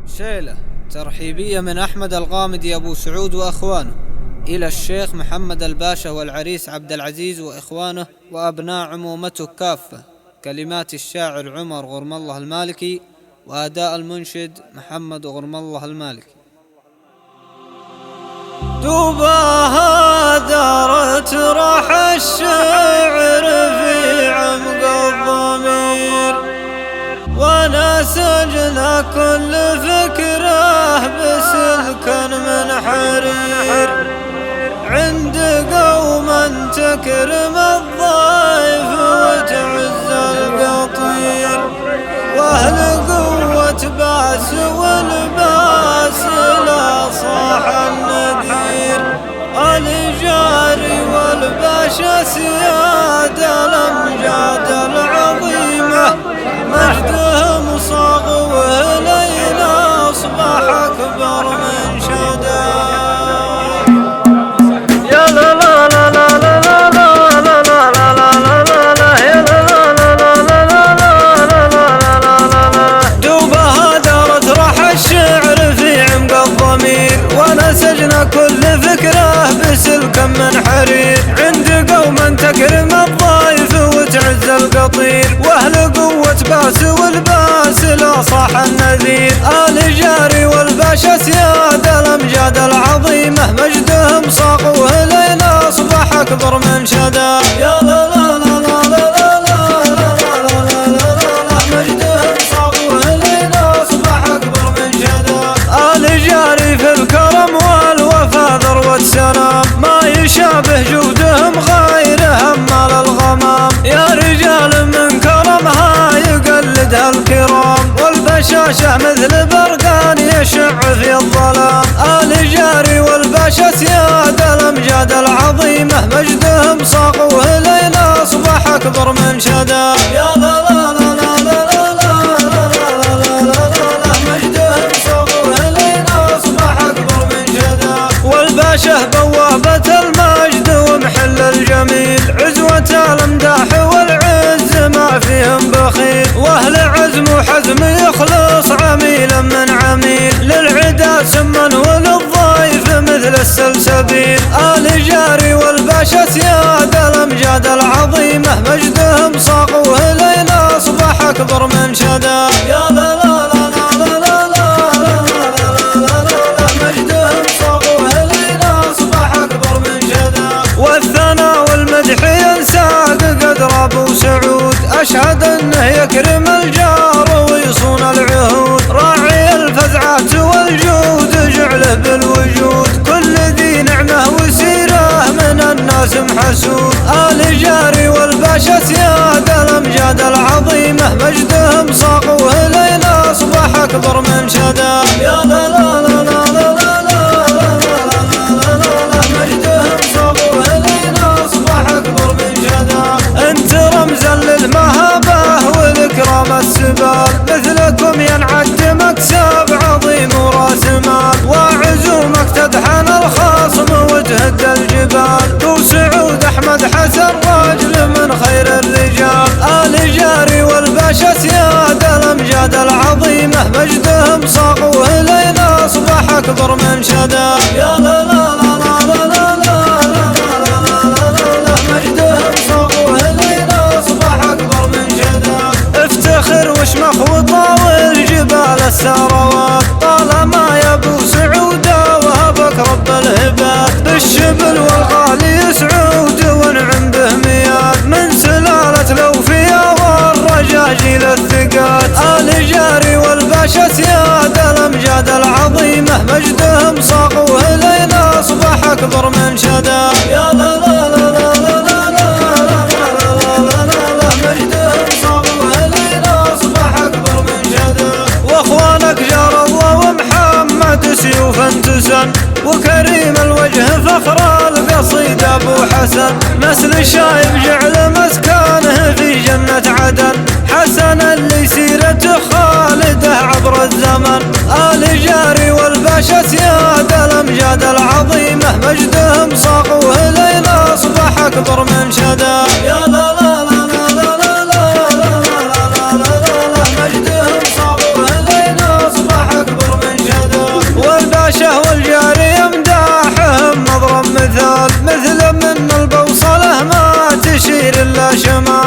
شيلة ترحيبية من أحمد الغامدي أبو سعود وأخوانه إلى الشيخ محمد الباشا والعريس عبد العزيز وإخوانه وأبناء عمومته كافة. كلمات الشاعر عمر غرم الله المالكي وأداء المنشد محمد غرم الله المالكي. دوبها دارت راح الشعر في عمق الضمير، وانا سجن كل فكره بسلك من حرير. عند قوم تكرم الضيف وتعز القطير، واهل قوة باس والباس لا صاح النذير. الجاري والباشا سيادة الأمجاد العظيمة، مجدهم صاغ ولينا أصبح أكبر من شدا. يا لا لا لا لا لا لا لا لا لا لا لا لا يا لا لا لا لا لا لا لا لا لا. دوبها دارت راح الشعر في عمق الضمير، وانا سجن كل فكره بسلك من حرير. عند قوم تكرم الضيف وتعز القطير، واهل قوة باس والباس لا صاح النذير. الجاري والباشا سيادة الأمجاد العظيمة، مجدهم صاغ ولينا أصبح أكبر من شدا. يا لا لا لا لا لا لا لا لا، مجدهم صاغ ولينا أصبح أكبر من شدا. الجاري في الكرم والوفا ذروة سلام، ما يشابه جودهم غير همال الغمام. يا رجال من كرمها يقلدها الكرام، والبشاشة مثل برقان يشع في الظلام. الجاري والباشا سيادة الأمجاد العظيمة، مجدهم صاغ ولينا أصبح أكبر من شدا. يا لا لا لا لا لا لا لا، مجدهم صاغ ولينا أصبح أكبر من شدا. والباشا بوابة المجد ومحل الجميل، عزوة الامداح والعز ما فيهم بخيل. واهل عزم وحزم يخلص عميلا من عميل، للعدا سما وللضيف مثل السلسبيل. الجاري والباشا سيادة الأمجاد العظيمة، مجدهم صاغ ولينا أصبح أكبر من شدا. يا لا لا لا لا لا لا، مجدهم صاغ ولينا أصبح أكبر من شدا. والثناء والمدح ينساق قدر أبو سعود، أشهد أنه يكرم الجار ويصون العهود. راعي الفزعات والجود جعله بالوجود، كل ذي نعمة وسيرة من الناس محسود. الجاري والباشا سيادة الأمجاد العظيمة، مجدهم صاغ ولينا أصبح أكبر من شدا. يا لا لا لا لا لا مجدهم صاغ ولينا أصبح أكبر من شدا. انت رمزا للمهابة والإكرام السبال، مثلكم ينعد مكسب عظيم وراس مال. وعزومك تدحن الخصم وتهد الجبال، أبو سعود أحمد حسن راجل من خير الرجال. الجاري والباشا سيادة الأمجاد العظيمة، مجدهم صاغ ولينا أصبح أكبر من شدا. يا لا لا لا لا لا لا، مجدهم صاغ ولينا أصبح أكبر من شدا. افتخر واشمخ وطاول جبال الثروات، طالما يا ابو سعود وهبك رب الهبات. بالشبل والغالي سعود وانعم به مياه، من سلالة الأوفياء والرجاجيل الثقات. الجاري والباشا سيادة الأمجاد العظيمة، مجدهم صاغ ولينا أصبح أكبر من شدا. يا لا لا لا لا لا لا، مجدهم صاغ ولينا أصبح أكبر من شدا. واخوانك جار الله ومحمد سيوف تسن، وكريم الوجه فخر القصيد ابو حسن. نسل شايب جعل مسكانه في جنة عدن، حسن اللي سيرته خالده عبر الزمن. الجاري والباشا سيادة الأمجاد العظيمة، مجدهم صاغ ولينا أصبح أكبر من شدا. يا لا لا لا لا لا لا لا، مجدهم صاغ ولينا أصبح أكبر من الباشا والجاري مداحهم مضرب مثال، مثل من البوصلة ما تشير إلا شمال.